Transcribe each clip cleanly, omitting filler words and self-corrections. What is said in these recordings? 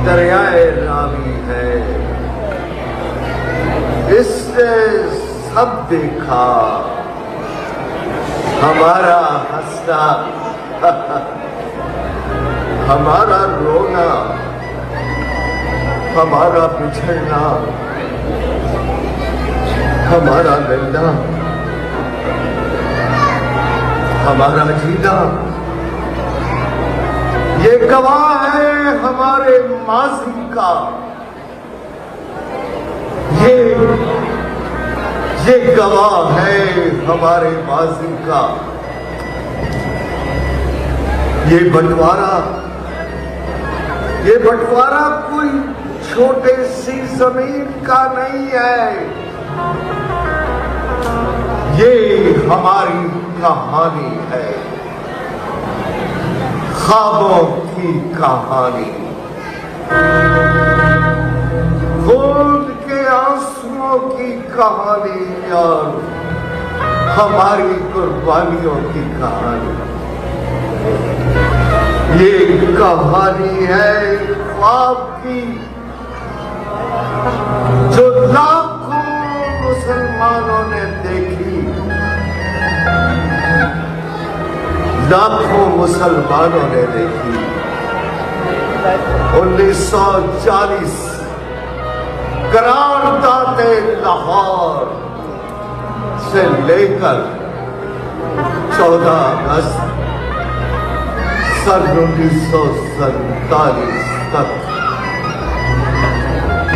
दरियाए रावी है, इसने सब देखा, हमारा हंसना, हमारा रोना, हमारा बिछड़ना, हमारा मिलना, हमारा जीना। ये गवाह है हमारे माज़ी का, ये गवाह है हमारे माज़ी का। ये बंटवारा कोई छोटे सी जमीन का नहीं है, ये हमारी कहानी है, ख्वाबों की कहानी, खून के आंसुओं की कहानी और हमारी कुर्बानियों की कहानी। ये कहानी है ख्वाब की, जो लाखों मुसलमानों ने देखी, लाखों मुसलमानों ने देखी। 1940 करारदादे लाहौर से लेकर 14 अगस्त सन 1947 तक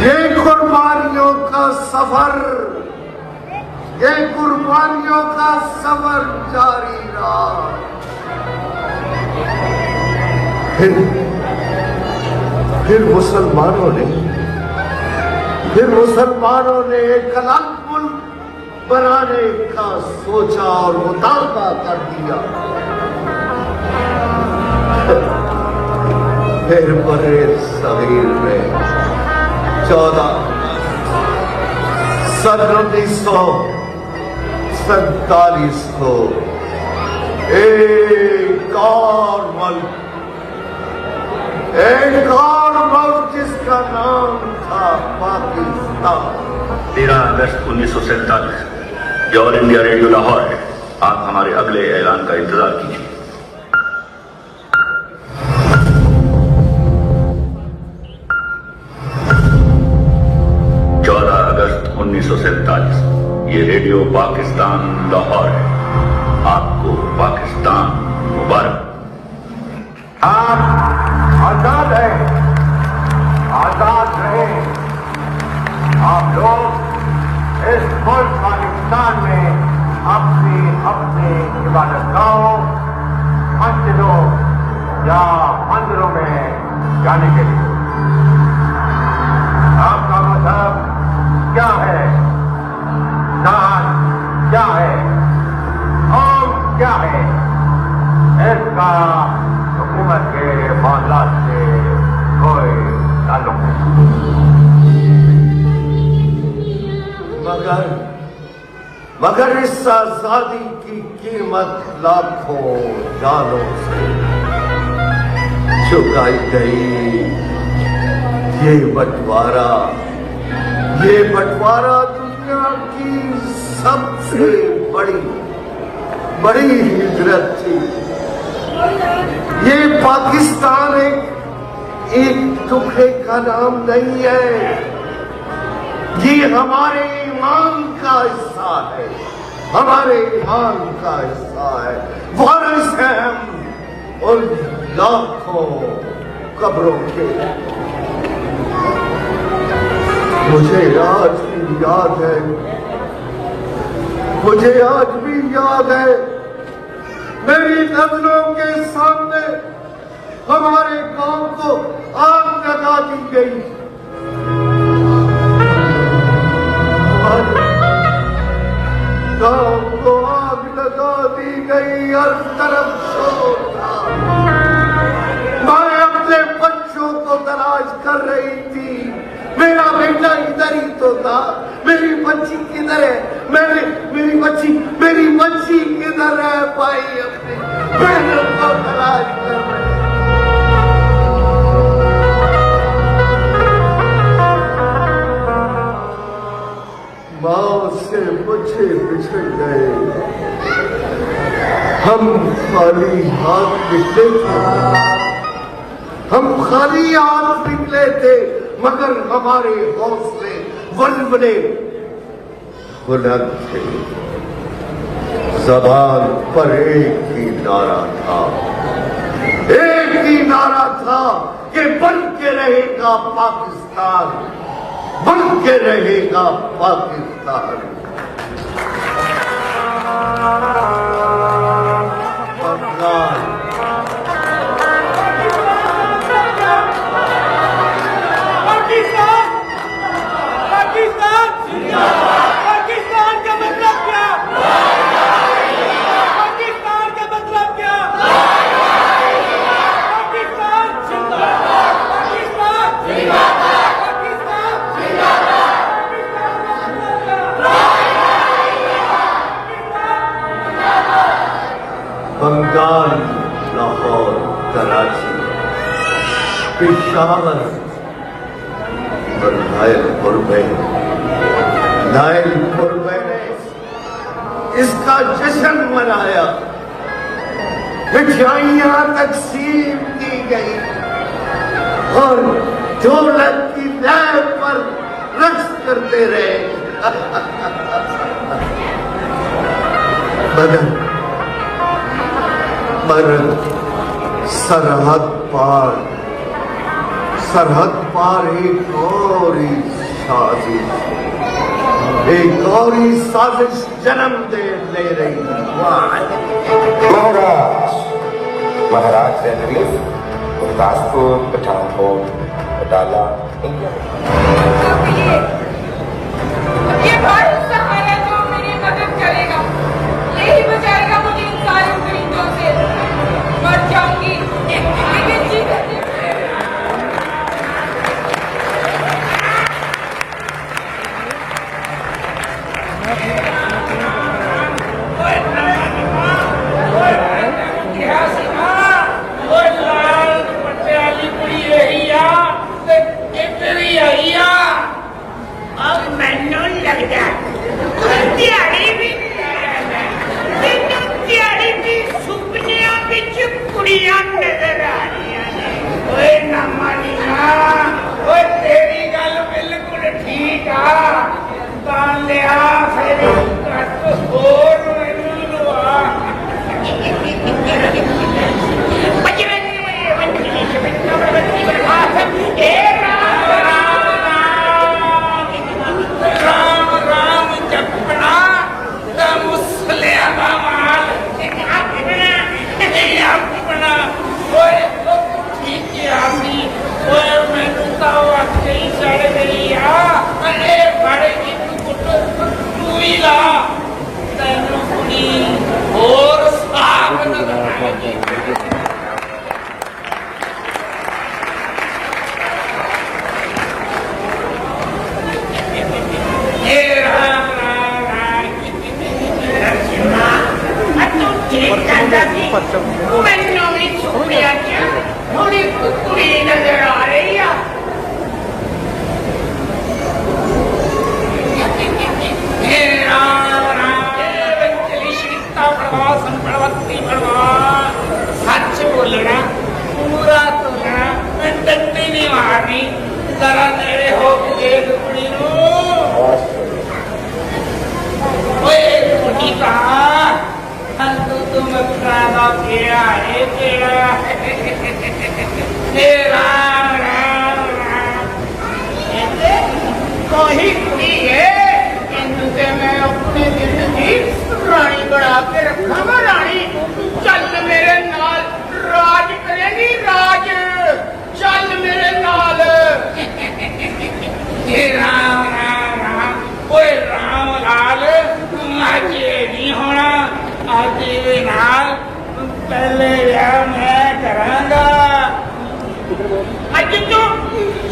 ये कुर्बानियों का सफर जारी रहा। फिर मुसलमानों ने एक अलग मुल्क बनाने का सोचा और मुतालबा कर दिया। फिर बड़े सगीर में 14 सन 1947 को एक और मुल्क जिसका नाम था पाकिस्तान। 13 अगस्त 1947 ये ऑल इंडिया रेडियो लाहौर है। आप हमारे अगले ऐलान का इंतजार कीजिए। 14 अगस्त 1947 ये रेडियो पाकिस्तान लाहौर है। आपको पाकिस्तान मुबारक। आप आजाद हैं, आजाद रहे। आप लोग इस मुल्क पाकिस्तान में अपनी इबादतगाहों, मस्जिदों या मंदिरों में जाने के लिए आपका मजहब क्या है, जात क्या है, कौम क्या है, इसका हुकूमत के मामलात से कोई ताल्लुक नहीं। मगर इस आजादी की कीमत लाखों जानों से चुकाई गई। ये बंटवारा दुनिया की सबसे बड़ी हिजरत थी। ये पाकिस्तान एक टुकड़े का नाम नहीं है, ये हमारे ईमान का हिस्सा है, हमारे ईमान का हिस्सा है। वारिस हैं हम उन लाखों कब्रों के। मुझे आज भी याद है मेरी नजरों के सामने हमारे गांव को आग लगा दी गई। गांव को आग लगा दी गई, हर तरफ शोर था। मैं अपने बच्चों को तलाश कर रही थी। मेरा बेटा इधर ही तो था। मेरी बच्ची किधर है? मेरी बच्ची किधर है? भाई अपने बेटों को तलाश कर रहे। हम खाली हाथ निकले थे, हम खाली हाथ निकले थे, मगर हमारे हौसले वनवने बुलंद थे। जबान पर एक ही नारा था, एक ही नारा था कि बन के रहेगा पाकिस्तान, बन के रहेगा पाकिस्तान। पाकिस्तान का मतलब क्या? पाकिस्तान का मतलब क्या? पाकिस्तान जिंदाबाद, पाकिस्तान जिंदाबाद, पाकिस्तान जिंदाबाद, बंगाल, लाहौर, कराची, पेशावर और नाइलपुर में इसका जश्न मनाया, मिठाइयां तकसीम की गई और ढोलक की लय पर रक्स करते रहे। मगर सरहद पार एक और ही साजिश जन्म ले रही है। महाराज रेलवे गुरदासपुर, पठानकोट, बटाला, इंडिया। ये भाई सहारा जो मेरी मदद करेगा, यही बचाएगा मुझे इन सारे परिंदों से। मर जाऊंगी लेकिन जी करके। मैंने भी छुपड़िया क्या थोड़ी कुकड़ी नजर आ रही है। सच बोलना, पूरा बोलना, मैं डंडी नहीं मारनी। जरा नेड़े हो के कुकड़ी कुड़ी का तुम प्राणा किया है तेरा। राम राम राम कोई कुड़ी है इनसे मैं अपने दिल की रानी बना के रखा। रानी चल मेरे नाल राज करेगी, राज चल मेरे नाल। राम राम राम ओए राम लाल अजे नहीं होना, अजे नाल पहले मैं करांगा। अज तो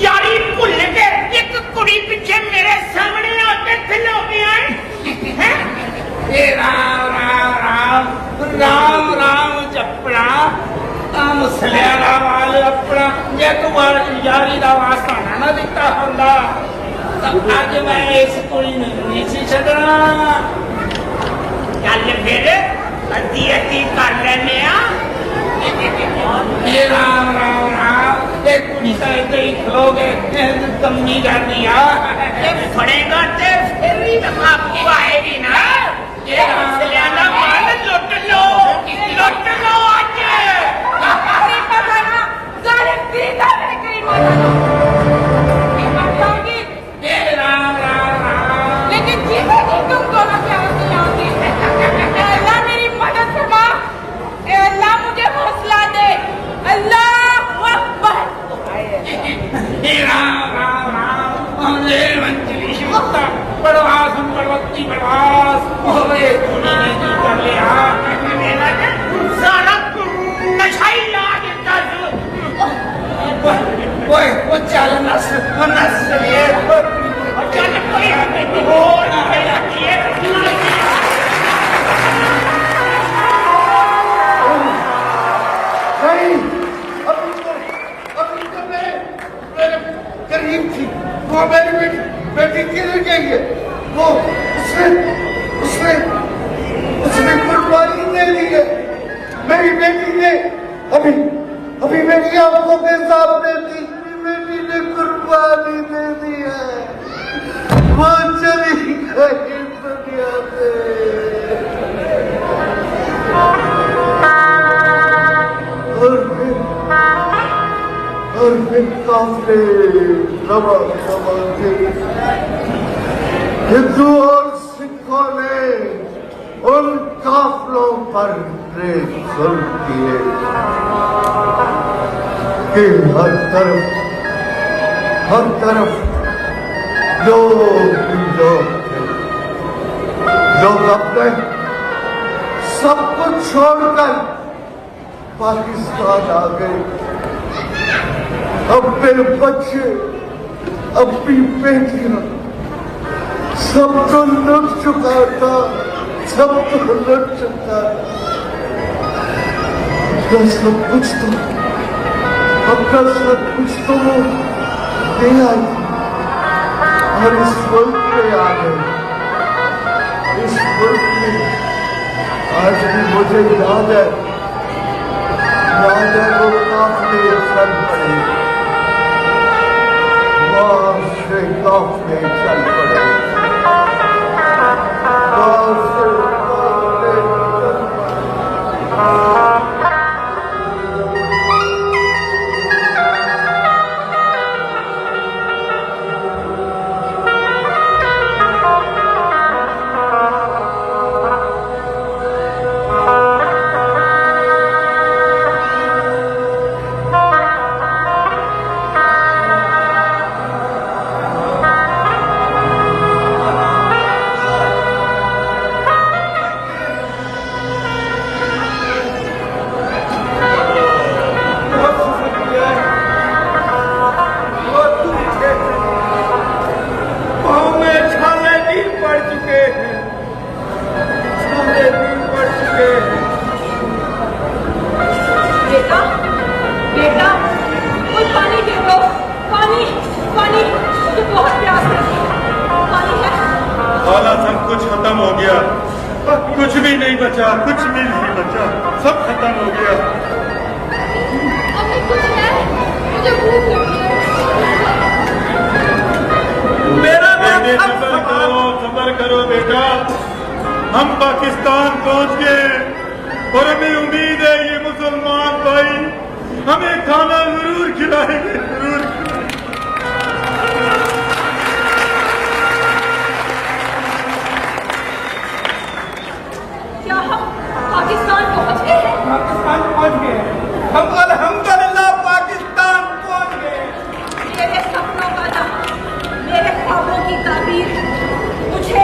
यारी भुल के एक कुड़ी पीछे मेरे सामने आके खलो गया है। राम राम राम राम राम जपना मुसलिया का वाल अपना एक बार यारी का वास्ता ना दिता होंदा तो अज मैं इस कुड़ी नहीं सी छड़ना। चल फिर अद्धी अद्धी कर लेने ये राम राम राम एक कुड़ी सा इतने ही खलोगे कम नहीं कर दिया ये फड़ेगा ते फिर भी आपको आएगी ना ये राम मान लुट लो आज ये राम राम राम लेकिन जीते जी तुम दोनों क्या होती अल्लाह मेरी मदद फरमा अल्लाह मुझे हौसला दे अल्लाह अकबर राम राम राम हमले मंजली शिवता बड़वास हम बड़वती बड़वास होवे कुनी ने जी कर ले मेरा सारा नशाई ला देता वो चल नस ये चल कोई हो ना ये नहीं, अभी तो मेरे करीब थी। वो मेरी बेटी गिर गई है। वो उसने कुर्बानी दे दी है। मेरी बेटी ने अभी मेरी आंखों के सामने तीसरी बेटी ने कुर्बानी दे दी है। वो चली गई दुनिया से। और फिर काफले रवा के हिंदू और सिखों ने उन काफलों पर रेत सुल किए कि हर तरफ लोग थे। लोग अपने सब कुछ छोड़कर पाकिस्तान आ गए। अब मेरे बच्चे, अपनी बेटियां, सब तो लुट चुका था, सब तो लुट चुका। अपना सब कुछ तो वो ले आई और इस मुल्क में आ गए। इस मुल्क में आज भी मुझे याद है वो काफले चल पड़े। से काफले चल पड़े। कुछ भी नहीं बचा, कुछ भी नहीं बचा, सब खत्म हो गया। अभी कुछ है, मुझे भूख लगी है। मेरा बेटे सबर करो बेटा, हम पाकिस्तान पहुंच गए और हमें उम्मीद है ये मुसलमान भाई हमें खाना जरूर खिलाएंगे, जरूर। पाकिस्तान पहुंच गए हैं। हम अल्हम्दुलिल्लाह पाकिस्तान पहुंच गए। मेरे सपनों का जहां, मेरे ख्वाबों की ताबीर, मुझे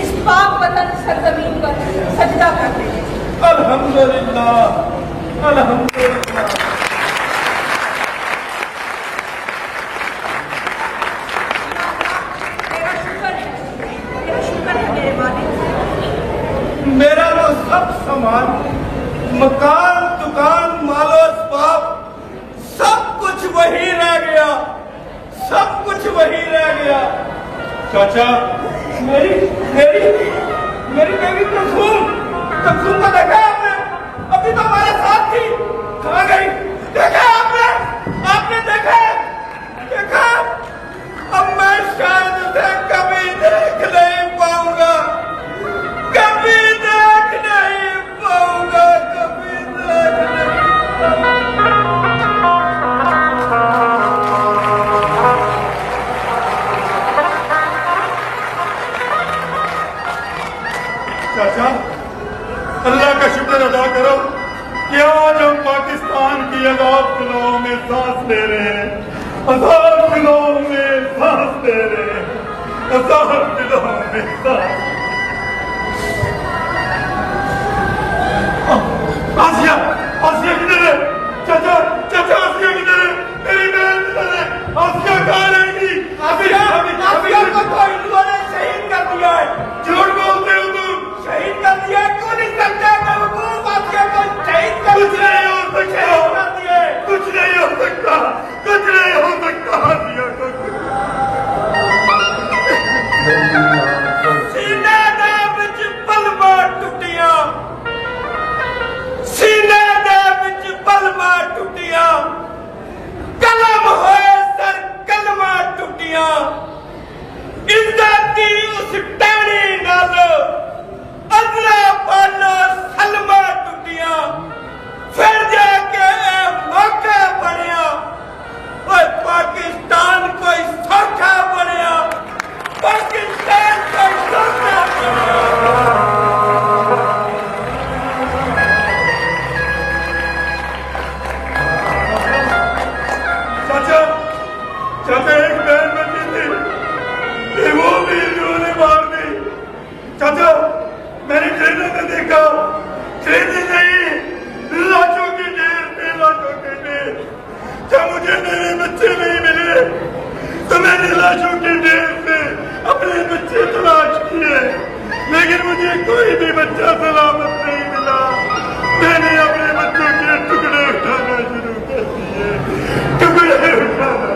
इस पाक वतन सरजमीन पर सजदा करते हैं। अल्हम्दुलिल्लाह, अल्हम्दुलिल्लाह। मेरा शुक्र है मेरे मालिक। मेरा तो सब सामान, मकान, दुकान, मालो असबाब, सब कुछ वही रह गया, सब कुछ वही रह गया। चाचा, मेरी बेबी कुलसूम शमसून को देखा है आपने? अभी तो हमारे साथ थी, कहाँ गई? देखा है आपने? आपने देखा है? देखा? अब मैं शायद उसे कभी देख नहीं पाऊंगा, कभी देख नहीं पाऊंगा, कभी देख नहीं चाचा, अल्लाह का शुक्र अदा करो कि आज हम पाकिस्तान की आजाद फिल्मों में सांस ले रहे हैं, आजाद फिल्मों में सांस ले रहे हैं, आजाद फिल्मों में सांस। आसिया, आसिया किधर है? चाचा, चाचा आसिया किधर है? मेरी बहन किधर है? आसिया कहाँ रहेगी? आसिया, आसिया को तो हिंदुओं ने शहीद कर दिया है। झूठ बोलते हो तुम। शहीद कर दिया है, क्यों नहीं करते? बेवकूफ, आसिया को शहीद कर कुछ दिया नहीं हो सकता, शहीद कर दिए। कुछ नहीं हो सकता, कुछ नहीं हो सकता आसिया को। सीने दे विच पलमा टुटिया, सीने दे विच पलमा टुटिया, कलम होए सर कलमा टुटिया, इज्जत दी उस टहनी नाल अदला पाना सलमा टुटिया, फिर जाके मौका बनया, और पाकिस्तान कोई सौखा बनया, पाकिस्तान कोई सौखा बनया। चाचा, चाचा एक बहन बची थी, वो भी इन्होंने मार दी। चाचा, मैंने ट्रेलर में देखा, ट्रेलर नहीं, लाशों की ढेर थे, लाशों के ढेर। जब मुझे मेरे बच्चे नहीं मिले, तो मैंने लाशों के ढेर से अपने बच्चे तलाश किए, लेकिन मुझे कोई भी बच्चा सलामत नहीं मिला। मैंने अपने बच्चों के टुकड़े उठाना शुरू कर दिए, टुकड़े उठाना।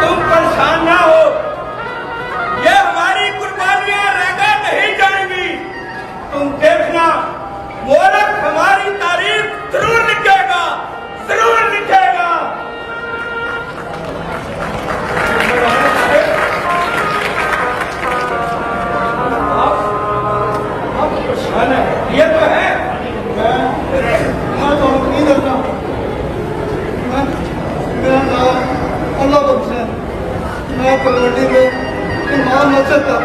तुम परेशान ना हो, ये हमारी कुर्बानियां रहकर नहीं जाएंगी। तुम देखना, मुल्क हमारी तारीफ जरूर लिखेगा, जरूर लिखेगा। आप परेशान है, ये तो है। मैं तो नहीं करता। मेरा नाम अल्लाह बख्श है। मैं कलवटी में इमाम मस्जिद था।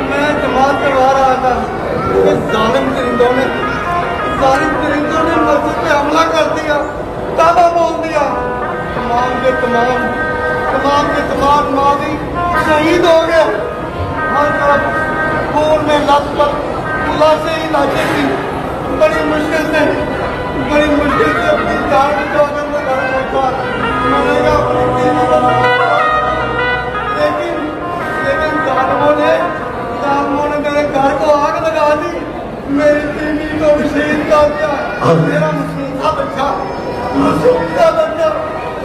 मैं जमात करवा रहा था, जालिम परिंदों ने मस्जिद पे हमला कर दिया, ताबा बोल दिया। तमाम के तमाम माजी शहीद हो गए। हर तरफ खून में लथपथ लाशें ही लाशें थी। बड़ी मुश्किल से अपनी जान बचाकर मैं घर पहुंचा। मैंने कहा अपनी बीवी को लेकिन जालिमों ने मेरे घर को आग लगा दी। मेरी बीवी को भी शहीद कर दिया। मेरा मुस्लिम बच्चा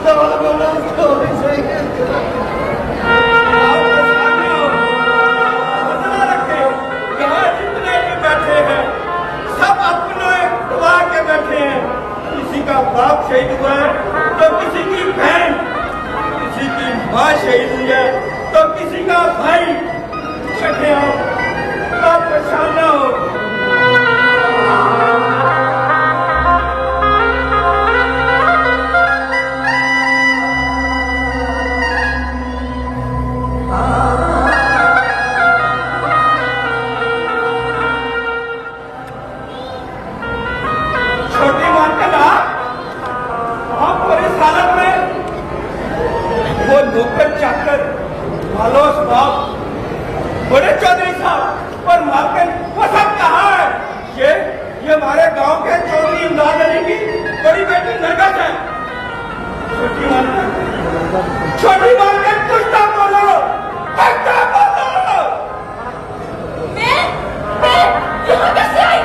जालिमों ने उसको भी शहीद कर दिया। बैठे हैं, किसी का बाप शहीद हुआ है तो किसी की बहन, किसी की माँ शहीद हुई है तो किसी का भाई। बैठे हो, आप परेशान ना हो। नौकर चाकर मालोस बाप बड़े चौधरी साहब और मालकिन वो सब कहाँ है? ये हमारे गांव के चौधरी इमदाद अली की बड़ी बेटी नरगस है। छोटी मालकिन कुछ तो बोलो, कुछ तो बोलो। मैं यहाँ कैसे आई?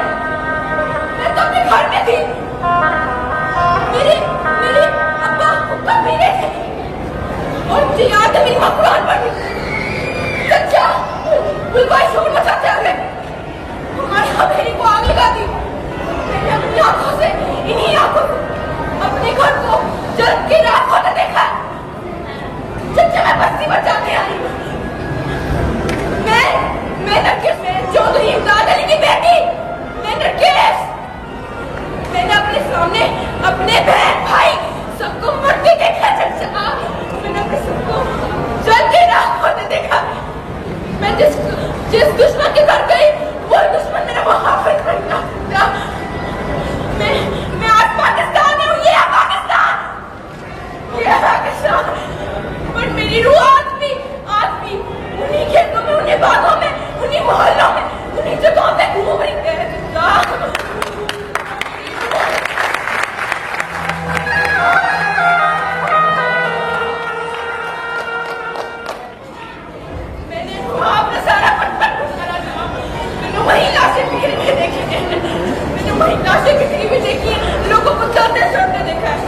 मैं तो अपने घर में थी। मेरे अब्बा हुक्म भी नहीं थे और मुझे याद है मेरी माँ कुरान पढ़ी। क्या बुलवाई शोर मचाते हुए हमारे जगा दी। मैंने अपनी आंखों से, इन्हीं आंखों से अपने घर को जल के राख होते देखा। जब मैं बस्ती पर जाके आई, मैं नरगिस, मैं चौधरी इमदाद अली की बेटी, मैं नरगिस, मैंने अपने सामने अपने बहन भाई सबको मरते देखा। चचा, मैंने अपने सबको जल के राख होते देखा। मैं जिस दुश्मन के घर गई, वो दुश्मन मेरा मुहाफिज बनता था। मैं आज पाकिस्तान में हूँ, ये है पाकिस्तान, ये है पाकिस्तान। पर मेरी रूह आज भी उन्हीं खेतों में, उन्हीं बागों में, उन्हीं मोहल्लों में, उन्हीं जगहों पे घूम रही है। मैंने अपना सारा पटपट करा था। मैंने वही लाशें बिखरी हुई देखी है, मैंने वही लाशें बिखरी हुई देखी है, लोगों को चलते चलते देखा है।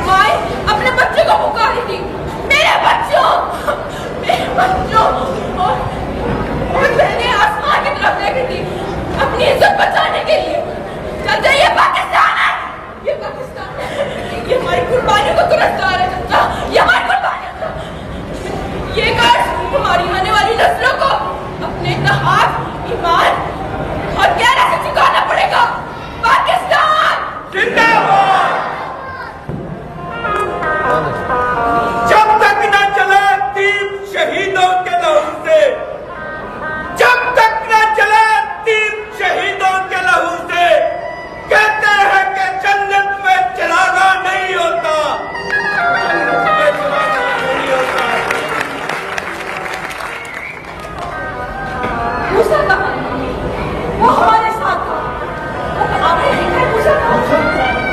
माए अपने बच्चों को पुकारी थी, मेरे बच्चों, और मैंने आसमान की तरफ देखी थी अपनी इज्जत बचाने के लिए। चाचा, ये पाकिस्तान है, ये पाकिस्तान है, ये हमारी कुर्बानियों का गिरफ्तार है। चाचा, ये हमारी कुर्बानियों का, ये कर्ज हमारी आने वाली नस्लों को अपने इत्तेहाद, ईमान और गैरत से चुकाना पड़ेगा। पाकिस्तान जिंदाबाद। जब तक न चले दीप शहीदों के लहू से, जब तक न चले दीप शहीदों के लहू से, कहते हैं कि जन्नत में चिरागा नहीं होता, जन्नत में चिरागा नहीं होता। मूसा कहाँ है? वो हमारे साथ था। वो आपने देखा है मूसा कहाँ है?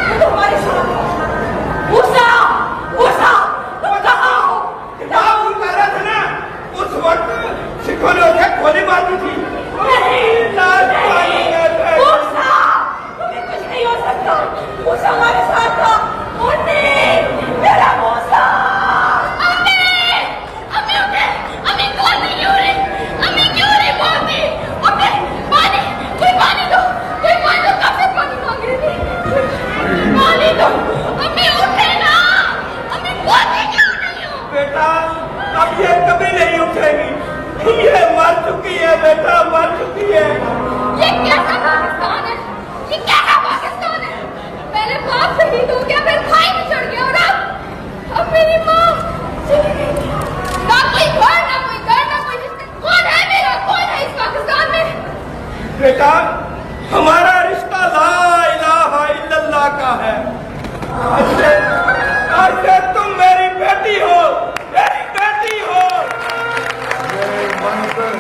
वो तो हमारे साथ था। मूसा, मूसा, तुम कहाँ हो? किताब उतारा था ना, उस वक्त सिखों ने उसे गोली मारी थी। मूसा, तुम्हें कुछ नहीं हो सकता। मूसा हमारे साथ था। मुन्नी, मेरा मूसा। अम्मी कौन नहीं हो रही? अम्मी क्यों नहीं बोलती? अम्मी, पानी, कोई पानी दो, कोई पानी दो, कब से पानी मांग रही थी? पानी दो, अम्मी उठे ना, अम्मी बोलती क्यों नहीं हो? बेटा, अब ये कभी नहीं उठेगी, ये मर चुकी है बेटा, मर चुकी है। ये कैसा पाकिस्तान है? ये कैसा पाकिस्तान है? पहले बाप शहीद हो गया, फिर भाई भी चढ़ गया, और अब मेरी माँ चली गई। ना कोई घर, ना कोई घर, ना कोई रिश्ता। कौन है मेरा? कौन है इस पाकिस्तान में? बेटा, हमारा रिश्ता ला इलाहा इल्लल्लाह का है। आज से तुम मेरी बेटी हो, मेरी बेटी हो। ये मंजर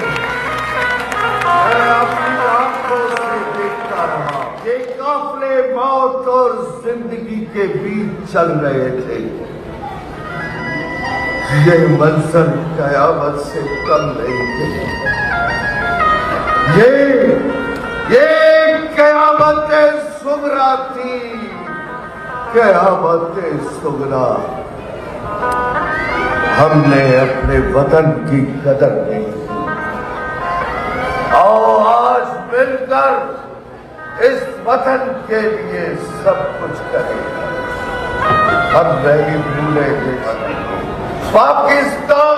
मैं अपनी आंखों से देखता रहा। ये काफिले मौत और जिंदगी के बीच चल रहे थे। ये मंजर कयामत से कम नहीं थे। ये कयामत सुगरा थी, कयामत सुगरा। हमने अपने वतन की कदर नहीं की। आओ आज मिलकर इस वतन के लिए सब कुछ करें। हम नहीं भूलेंगे पाकिस्तान।